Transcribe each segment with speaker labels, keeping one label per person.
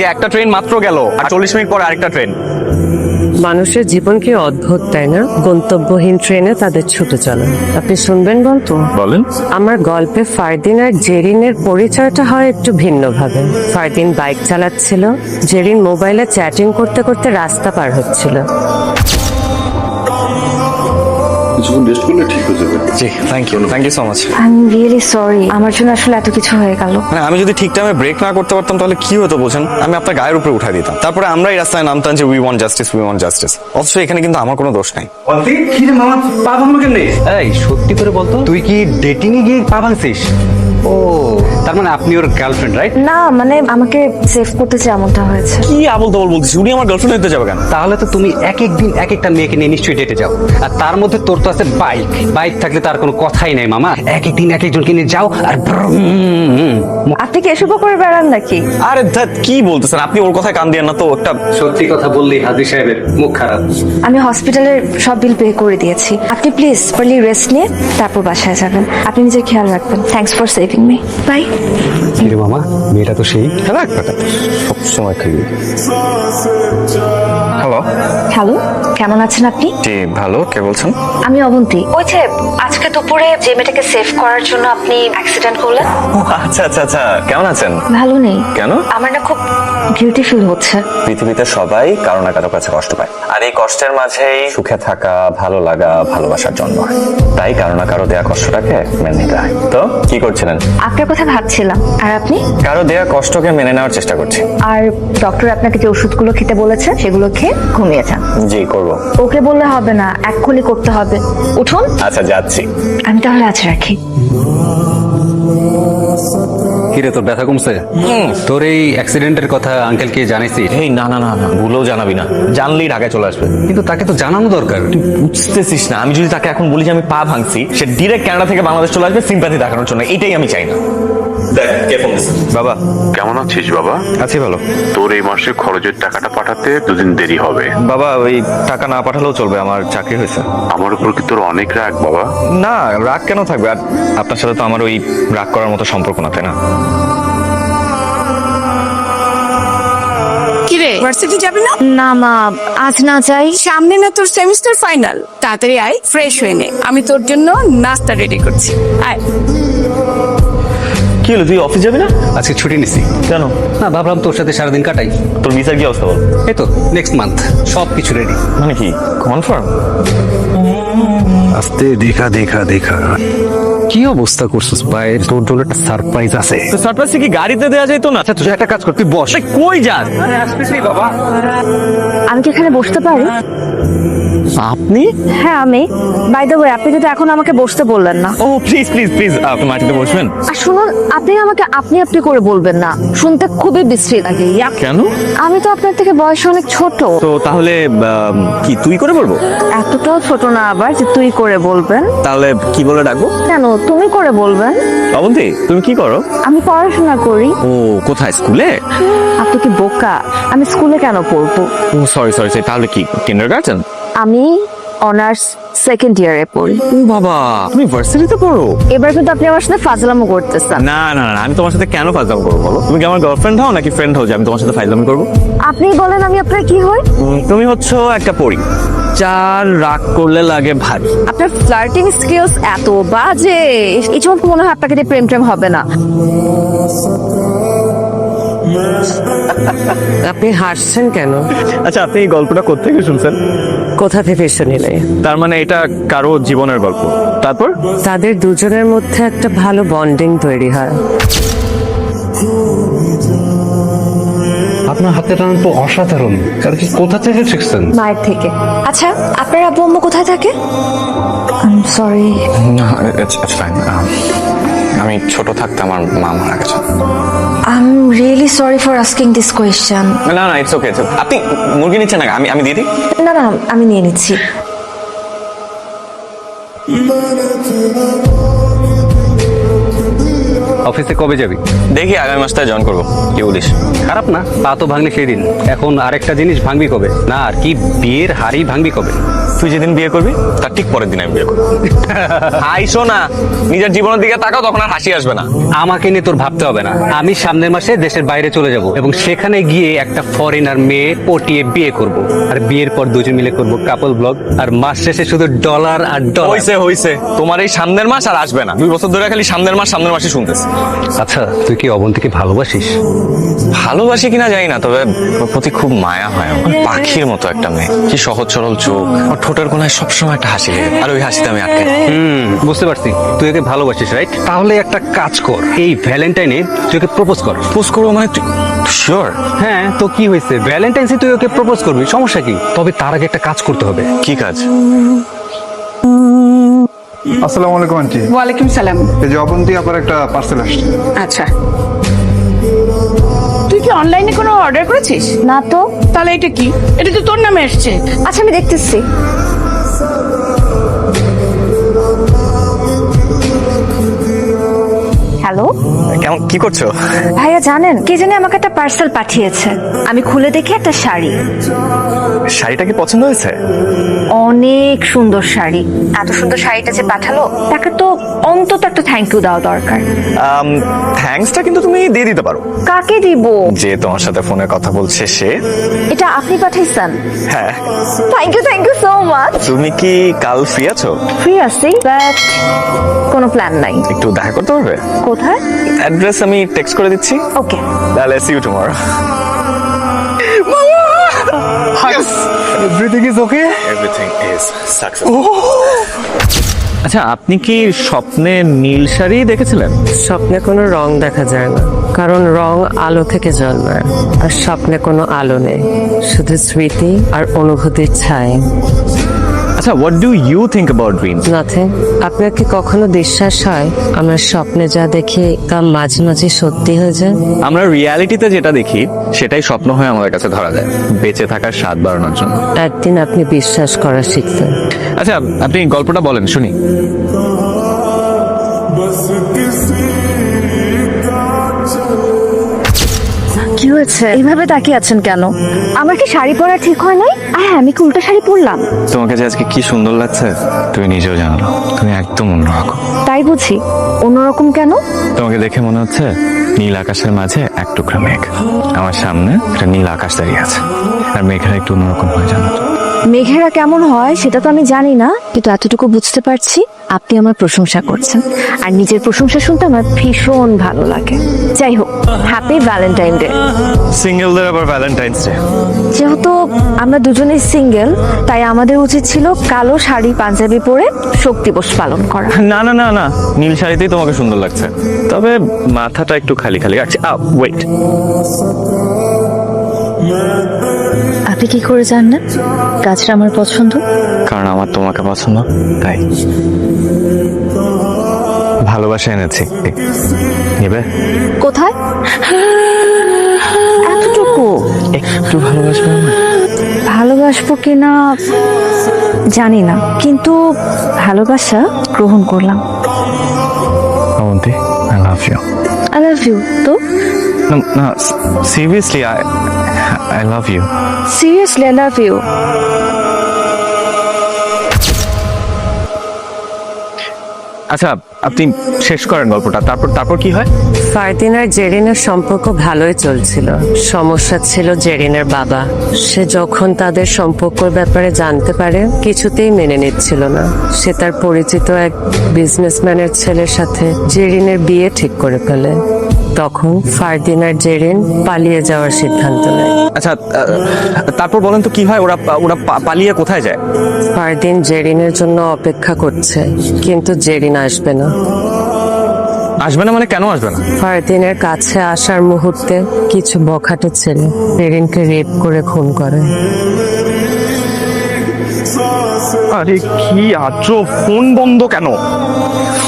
Speaker 1: যে একটা ট্রেন মাত্র গেল আর 40 মিনিট পর আরেকটা ট্রেন।
Speaker 2: মানুষের জীবন কি অদ্ভুত, তাই না? গন্তব্যহীন ট্রেনে তাদের ছুটে চলে। আপনি শুনবেন গল্প?
Speaker 1: বলেন।
Speaker 2: আমার গল্পে ফারদিন আর জেরিনের পরিচয়টা হয় একটু ভিন্নভাবে। ফারদিন বাইক চালাচ্ছিল, জেরিন মোবাইলে চ্যাটিং করতে করতে রাস্তা পার হচ্ছিল।
Speaker 3: কিছুক্ষণ রেস্ট করলে ঠিক হয়ে যাবে।
Speaker 1: জি thank you so much.
Speaker 4: I am really sorry, আমার জন্য আসলে এত কিছু হয়ে গেল।
Speaker 1: মানে আমি যদি ঠিক টাইমে ব্রেক না করতে পারতাম তাহলে কি হতো বোঝেন? আমি আপনার গায়ের উপরে উঠাই দিতাম, তারপরে আমরা এই রাস্তায় নামতাম যে উই ওয়ান্ট জাস্টিস। অথচ এখানে কিন্তু আমার কোনো দোষ নাই।
Speaker 5: কি রে মামা, পা ভাঙলো কেমনে? এই সত্যি করে বলতো, তুই কি ডেটিং এ গিয়ে পা ভাঙছিস? ও, তার মানে আপনি ওর গার্লফ্রেন্ড, রাইট?
Speaker 4: না মানে আমাকে সেভ করতে চাই এমনটা হয়েছে।
Speaker 1: কি আবল তাবল বলছিস? উনি আমার গার্লফ্রেন্ড হতে যাবে কেন?
Speaker 5: তাহলে তো তুমি এক এক দিন এক একটা মেয়েকে নিয়ে নিশ্চয়ই ডেটে যাও, আর তার মধ্যে তোর তো আছে বাইক থাকলে তার কোনো কথাই নাই মামা। এক এক দিন এক একজনকে নিয়ে যাও আর
Speaker 4: আপনি কি এসবও করে বেড়ান নাকি?
Speaker 1: আরে ধ্যাৎ, কি বলতেছেন আপনি? ওর কথায় কান দিয়ে না তো। একটা
Speaker 5: সত্যি কথা বললেই হাজির সাহেবের মুখ খারাপ।
Speaker 4: আমি হসপিটালের সব বিল পে করে দিয়েছি। আপনি প্লিজ পারলি রেস্ট নিয়ে তারপর বাসায় যাবেন। আপনি নিজের খেয়াল রাখবেন। Thanks for saving me. Bye.
Speaker 5: কি রে মামা, মেয়েটা তো সেই
Speaker 1: খেলা একটা সবসময় খেলি। হ্যালো।
Speaker 4: হ্যালো, কেমন আছেন আপনি?
Speaker 1: জি ভালো, কে বলছেন?
Speaker 4: আমি অবন্তী। ওই যে আজকে দুপুরে যে মেয়েটাকে সেভ করার জন্য আপনি অ্যাক্সিডেন্ট করলেন।
Speaker 1: আচ্ছা, কেমন আছেন?
Speaker 4: ভালো নেই।
Speaker 1: কেন?
Speaker 4: আমার না খুব গিলটি ফিল হচ্ছে।
Speaker 1: পৃথিবীতে সবাই কারো না কারো কাছে কষ্ট পায়, আর এই কষ্টের মাঝেই সুখে থাকা, ভালো লাগা, ভালোবাসার জন্ম হয়। তাই কারো না কারো দেয়া কষ্টটাকে মেনে নিতে হয়। তো কি করছিলেন?
Speaker 4: আপনার কথা ভাবছিলাম। আর আপনি?
Speaker 1: কারো দেয়া কষ্টকে মেনে নেওয়ার চেষ্টা করছি।
Speaker 4: আর ডক্টর আপনাকে যে ওষুধগুলো খেতে বলেছে সেগুলো খেয়ে ঘুমিয়ে যান।
Speaker 1: জি করব।
Speaker 4: ওকে বললে হবে না, এক্ষুনি করতে হবে। উঠুন।
Speaker 1: আচ্ছা যাচ্ছি।
Speaker 4: আমি তাহলে আজ রাখি।
Speaker 5: কিরে, তোর ব্যথা কমছে? তোর এই অ্যাক্সিডেন্টের কথা আঙ্কেলকে জানাইছিস?
Speaker 1: এই না, ভুলেও জানাবি না। জানলেই ঢাকায় চলে আসবে।
Speaker 5: কিন্তু তাকে তো জানানো দরকার।
Speaker 1: বুঝতেছিস না? আমি যদি তাকে এখন বলি যে আমি পা ভাঙছি, সে ডিরেক্ট কানাডা থেকে বাংলাদেশ চলে আসবে সিম্প্যাথি দেখানোর জন্য। এটাই আমি চাই না। দেখ কে ফোন দিছে। বাবা।
Speaker 3: কেমন আছিস বাবা?
Speaker 1: আছি ভালো।
Speaker 3: তোর এই মাসে খরচের টাকাটা পাঠাতে দুদিন দেরি হবে।
Speaker 1: বাবা ওই টাকা না পাঠালেও চলবে, আমার চাকরি হয়েছে।
Speaker 3: আমার উপর কি তোর অনেক রাগ বাবা?
Speaker 1: না, রাগ কেন থাকবে? আর আপনার সাথে তো আমার ওই রাগ করার মতো সম্পর্ক না, তাই না?
Speaker 6: কিরে, ভার্সিটি যাবি না?
Speaker 4: না মা, আজ না যাই।
Speaker 6: সামনে না তোর সেমিস্টার ফাইনাল, তাড়াতাড়ি আয়, ফ্রেশ হয়ে নে। আমি তোর জন্য নাস্তা রেডি করছি, আয়।
Speaker 1: কি হলো, তুই অফিস যাবি না?
Speaker 5: আজকে ছুটি নিছি।
Speaker 1: কেন?
Speaker 5: না, ভাবলাম তোর সাথে সারাদিন কাটাই।
Speaker 1: তোর ভিসার কি অবস্থা বল?
Speaker 5: এই তো নেক্সট মান্থ সব কিছু রেডি।
Speaker 1: মানে কি কনফার্ম?
Speaker 5: আস্তে দেখা কি অবস্থা করছিস পায়ের? তোর জন্য একটা সারপ্রাইজ আছে।
Speaker 1: তো সারপ্রাইজ কি গাড়িতে দেওয়া যেত না?
Speaker 5: আচ্ছা, তুই একটা কাজ কর, তুই বস।
Speaker 1: কই যাস?
Speaker 5: বাবা,
Speaker 4: আমি কি এখানে বসতে পারি?
Speaker 1: আপনি?
Speaker 4: হ্যাঁ আমি। বাই দ্য ওয়ে, আপনি যদি এখন আমাকে বসতে বললেন না।
Speaker 1: ও প্লিজ আপনি মাটিতে বসবেন।
Speaker 4: আর শুনুন, আপনি আমাকে আপনি করে বলবেন না, শুনতে খুবই বিশ্রী লাগে।
Speaker 1: কেন?
Speaker 4: আমি তো আপনার থেকে বয়সে অনেক ছোট।
Speaker 1: তো তাহলে কি তুই করে বলবো?
Speaker 4: এতটাও ছোট না আবার যে তুই করে বলবেন।
Speaker 1: তাহলে কি বলে ডাকবো?
Speaker 4: কেন তুমি করে বলবেন?
Speaker 1: অবন্তী তুমি কি করো?
Speaker 4: আমি পড়াশোনা করি।
Speaker 1: ও কোথায়, স্কুলে?
Speaker 4: আপনি কি বোকা? আমি স্কুলে কেন পড়বো?
Speaker 1: ও সরি তাহলে কি কিন্ডারগার্টেন?
Speaker 4: আমি অনার্স সেকেন্ড ইয়ারে পড়ি।
Speaker 1: ও বাবা, তুমি ভার্সিটিতে পড়ো?
Speaker 4: এবার কিন্তু আপনি আমার সাথে ফাজলামো করতেছেন।
Speaker 1: না আমি তোমার সাথে কেন ফাজলামি করবো বলো? তুমি কি আমার গার্লফ্রেন্ড হও নাকি ফ্রেন্ড হও যে আমি তোমার সাথে ফাজলামি করবো?
Speaker 4: আপনি বলেন আমি আপনার কি হই?
Speaker 1: তুমি হচ্ছে একটা পরী, যার রাগ করলে লাগে ভারী।
Speaker 4: আপনার ফ্লার্টিং স্কিলস এত বাজে, এই জন্য মনে হয় আপনাকে দিয়ে প্রেম হবে না।
Speaker 2: আপনি হাসছেন কেন?
Speaker 1: আচ্ছা, আপনি এই গল্পটা কোত্থেকে শুনছেন?
Speaker 2: কোথা থেকে শুনিলে?
Speaker 1: তার মানে এটা কারো জীবনের গল্প। তারপর
Speaker 2: তাদের দুজনের মধ্যে একটা ভালো বন্ডিং তৈরি হয়।
Speaker 5: আপনার হাতে টান তো অসাধারণ। কোথা থেকে শিখছেন?
Speaker 4: মায়ের থেকে। আচ্ছা, আপনার আব্বু আম্মু কোথায় থাকে? সরি।
Speaker 1: আমি ছোট থাকতে আমার মা মারা গেছে।
Speaker 4: I am really sorry for asking this question.
Speaker 1: না ইটস ওকে। আপনি মুরগি নিচ্ছেন না? আমি দিয়ে দিই।
Speaker 4: না আমি নিয়ে নিচ্ছি।
Speaker 5: অফিসে কবে যাবি?
Speaker 1: দেখি আগামী মাসটায় জয়েন করবো। কি বলিস?
Speaker 5: খারাপ না, পা তো ভাঙলি সেই দিন। এখন আরেকটা জিনিস ভাঙবি কবে? না আর কি, বিয়ের হাড়ি ভাঙবি কবে?
Speaker 1: তুই যেদিন বিয়ে করবি তার ঠিক পরের দিন আমি বিয়ে করবো। আইসো না, নিজের জীবনের দিকে তাকাও, তখন আর হাসি আসবে না।
Speaker 5: আমাকে নিয়ে তোর ভাবতে হবে না, আমি সামনের মাসে দেশের বাইরে চলে যাব এবং সেখানে গিয়ে একটা ফরেনার মেয়ে পটিয়ে বিয়ে করব, আর বিয়ের পর দুজন মিলে করব কাপল ব্লগ, আর মাস শেষে শুধু ডলার আর ডলার।
Speaker 1: হইছে তোমার এই সামনের মাস আর আসবে না। 2 বছর ধরে খালি সামনের মাসে শুনতেছি।
Speaker 5: আচ্ছা, তুই কি অবন্তীকে ভালোবাসিস?
Speaker 1: ভালোবাসি কিনা জানি না, তবে ওর প্রতি খুব মায়া হয় আমার। পাখির মতো একটা মেয়ে, কি সহজ সরল চোখ, আর ঠোঁটের কোনায় সবসময় একটা হাসি লেগে, আর ওই হাসিতে আমি আটকে যাই।
Speaker 5: বুঝতে পারছি, তুই ওকে ভালোবাসিস, রাইট? তাহলে একটা কাজ কর, এই ভ্যালেন্টাইনে তুই ওকে প্রপোজ কর।
Speaker 1: পোজ করবো মানে শিওর?
Speaker 5: হ্যাঁ, তো কি হয়েছে, ভ্যালেন্টাইন্সে তুই ওকে প্রপোজ করবি, সমস্যা কি? তবে তার আগে একটা কাজ করতে হবে।
Speaker 1: কি কাজ?
Speaker 7: আসসালামু আলাইকুম আন্টি।
Speaker 6: ওয়ালাইকুম সালাম।
Speaker 7: এই যে অবন্তী আপার একটা পার্সেল আসছে।
Speaker 6: আচ্ছা, তুই কি অনলাইনে কোনো অর্ডার করেছিস?
Speaker 4: না তো।
Speaker 6: তাহলে এটা কি? এটা তো তোর নামে এসছে।
Speaker 4: আচ্ছা, আমি দেখতেছি। হ্যালো
Speaker 1: কেমন, কি করছো?
Speaker 4: ভাইয়া, জানেন কে জানে আমাকে একটা পার্সেল পাঠিয়েছে। আমি খুলে দেখি একটা শাড়ি।
Speaker 1: শাড়িটা কি পছন্দ হয়েছে?
Speaker 4: অনেক সুন্দর শাড়ি। এত সুন্দর শাড়িটা যে পাঠালো, তাকে তো অন্তত একটা থ্যাংক ইউ দেওয়া দরকার।
Speaker 1: থ্যাঙ্কসটা কিন্তু তুমি দিয়ে দিতে পারো।
Speaker 4: কাকে দিব?
Speaker 1: যে তোমার সাথে ফোনে কথা বলছে সে।
Speaker 4: এটা আপনি পাঠাইছেন?
Speaker 1: হ্যাঁ।
Speaker 4: Thank you so much.
Speaker 1: তুমি কি কাল ফ্রি আছো?
Speaker 4: ফ্রি আছি, বাট কোনো প্ল্যান নাই।
Speaker 1: একটু দেখা করতে পারবে?
Speaker 4: কোথায়?
Speaker 1: অ্যাড্রেস আমি টেক্সট করে দিচ্ছি।
Speaker 4: ওকে।
Speaker 1: তাহলে see you tomorrow.
Speaker 7: Everything is okay.
Speaker 1: Everything is success. আচ্ছা, আপনি কি স্বপ্নে নীল শাড়ি দেখেছিলেন?
Speaker 2: স্বপ্নে কোনো রং দেখা যায় না, কারণ রং আলো থেকে জন্মায়, আর স্বপ্নে কোনো আলো নেই, শুধু স্মৃতি আর অনুভূতির ছায়া।
Speaker 1: আচ্ছা, what do you think about dreams?
Speaker 2: Nothing. আপনার কি কখনো বিশ্বাস হয় আমরা স্বপ্নে যা দেখি তা মাঝে মাঝে সত্যি হয়ে যায়?
Speaker 1: আমরা রিয়ালিটিতে যেটা দেখি সেটাই স্বপ্ন হয়ে আমাদের কাছে ধরা যায়, বেঁচে থাকার স্বাদ বাড়ানোর জন্য।
Speaker 2: একদিন আপনি বিশ্বাস করা শিখতেন।
Speaker 1: আচ্ছা, আপনি গল্পটা বলেন শুনি।
Speaker 4: কি হয়েছে? এইভাবে তাকিয়ে আছেন কেন? আমার কি শাড়ি পরা ঠিক হয় নাই? হ্যাঁ, আমি কি উল্টো শাড়ি পরলাম?
Speaker 1: তোমাকে যে আজকে কি সুন্দর লাগছে তুমি নিজেও জানো না। তুমি একদম অন্যরকম।
Speaker 4: তাই বুঝি? অন্যরকম কেন?
Speaker 1: তোমাকে দেখে মনে হচ্ছে নীল আকাশের মাঝে এক টুকরা মেঘ। আমার সামনে একটা নীল আকাশ দাঁড়িয়ে আছে, আর মেঘেরা একটু অন্যরকম হয়, জানো তো?
Speaker 4: মেঘেরা কেমন হয় সেটা তো আমি জানি না, কিন্তু এতটুকু বুঝতে পারছি আপনি আমার প্রশংসা করছেন, আর নিজের প্রশংসা শুনতে আমার ভীষণ ভালো লাগে। যাই হোক, হ্যাপি ভ্যালেন্টাইন ডে।
Speaker 1: সিঙ্গেলদের আবার ভ্যালেন্টাইন্স ডে।
Speaker 4: যেহেতু আমরা দুজনেই সিঙ্গেল, তাই আমাদের উচিত ছিল কালো শাড়ি পাঞ্জাবি পরে শোক দিবস পালন করা।
Speaker 1: না না না না, নীল শাড়িতেই তোমাকে সুন্দর লাগছে, তবে মাথাটা একটু খালি খালি লাগছে। ওয়েট,
Speaker 4: আপনি কি করে জানলেন গাছটা আমার পছন্দ?
Speaker 1: কারণ আমার তোমাকে পছন্দ, তাই ভালোবাসা এনেছি। নেবে?
Speaker 4: কোথায়? এতটুকু?
Speaker 1: একটু ভালোবাসবে আমায়?
Speaker 4: ভালোবাসবো কিনা জানি না, কিন্তু ভালোবাসা গ্রহণ করলাম।
Speaker 1: Abanti, I love you.
Speaker 4: I love you. তো
Speaker 1: না, seriously, I love you.
Speaker 4: Seriously I love you.
Speaker 1: আচ্ছা, আপনি শেষ করেন গল্পটা, তারপর কি হয়?
Speaker 2: ফারদিন আর জেরিনের সম্পর্ক ভালোই চলছিল। সমস্যা ছিল জেরিনের বাবা। সে যখন তাদের সম্পর্কের ব্যাপারে জানতে পারে, কিছুতেই মেনে নিচ্ছিল না। সে তার পরিচিত এক বিজনেসম্যানের ছেলের সাথে জেরিনের বিয়ে ঠিক করে ফেলে। তখন ফারদিন আর জেরিন পালিয়ে যাওয়ার সিদ্ধান্ত নেয়।
Speaker 1: আচ্ছা, তারপর বলেন তো কি হয়? ওরা পালিয়ে কোথায় যায়?
Speaker 2: ফারদিন জেরিনের জন্য অপেক্ষা করছে, কিন্তু জেরিন আসবে না।
Speaker 1: আসবে না মানে? কেন আসবে না?
Speaker 2: ফারদিনের কাছে আসার মুহূর্তে কিছু বখাটে ছেলে জেরিনকে রেপ করে খুন করে।
Speaker 1: আরে কি আজব, ফোন বন্ধ কেন?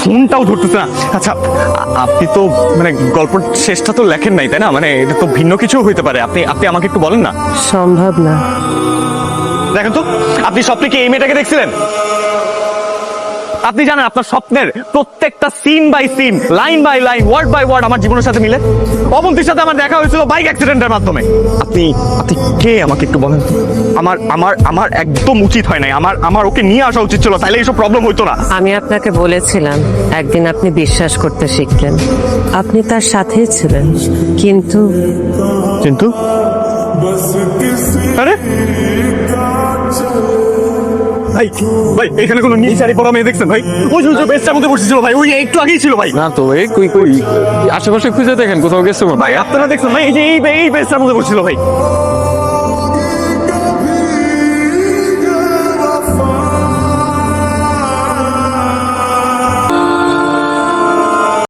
Speaker 1: ফোনটাও ধরতেছে না। আচ্ছা, আপনি তো মানে গল্পের শেষটা তো লেখেন নাই, তাই না? মানে এটা তো ভিন্ন কিছু হইতে পারে। আপনি আমাকে একটু বলেন না।
Speaker 2: সম্ভব না।
Speaker 1: দেখেন তো, আপনি স্বপ্নে কি এই মেয়েটাকে দেখছিলেন? আপনি জানেন আপনার স্বপ্নের প্রত্যেকটা scene by scene, line by line, word by word আমার জীবনের সাথে মিলে। অবন্তীর সাথে আমার দেখা হয়েছিল বাইক অ্যাক্সিডেন্টের মাধ্যমে। আপনি আপনি কে আমাকে একটু বলেন তো? আমার আমার আমার একদম উচিত হয় নাই, আমার ওকে নিয়ে আসা উচিত ছিল, তাইলে এইসব প্রবলেম হইতো না।
Speaker 2: আমি আপনাকে বলেছিলাম একদিন আপনি বিশ্বাস করতে শিখবেন। আপনি তার সাথেই ছিলেন, কিন্তু
Speaker 1: কিন্তু আরে ভাই ভাই এখানে কোনো নীল শাড়ি পরা মেয়ে দেখছেন ভাই? ওই যে বেস্টার মধ্যে বসেছিল ভাই, ওই একটু আগেই ছিল ভাই।
Speaker 8: না তো এই কই কই আশেপাশে খুঁজে দেখেন কোথাও গেছে মনে হয়।
Speaker 1: ভাই আপনারা দেখছেন ভাই, এই যে এই বেস্টার মধ্যে বসেছিল ভাই।